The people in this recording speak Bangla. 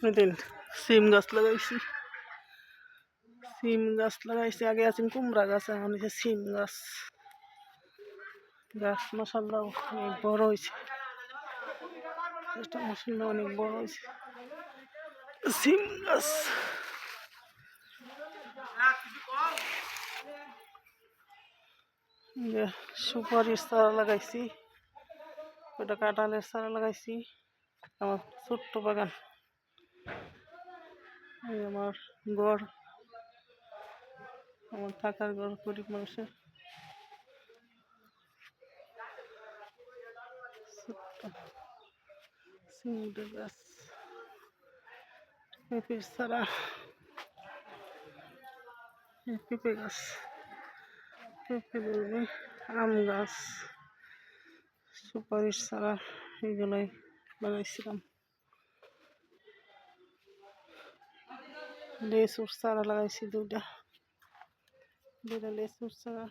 এদিন সিম গাছ লাগাইছি। সিম গাছ লাগাইছি, আগে আছে কুমড়া গাছ, এখন হচ্ছে সিম গাছ। গাছ মাশাআল্লাহ অনেক বড় হয়েছে, গাছটা মাশাআল্লাহ অনেক বড় হয়েছে। সিম গাছ সুপারির চারা লাগাইছি, ওটা কাঁঠালের চারা লাগাইছি। আমার ছোট্ট বাগান, এই আমার ঘর, আমার থাকার ঘর গরিব মানুষের। ছোট্ট সিমেন্টের গাছ, পেঁপের চারা, পেঁপে গাছ, পেঁপে ধরবে, আম গাছ, সুপারির চারা, এগুলোই লাগাইছিলাম। লেচুর চারা লাগাইছি দুইটা লেচুর চারা।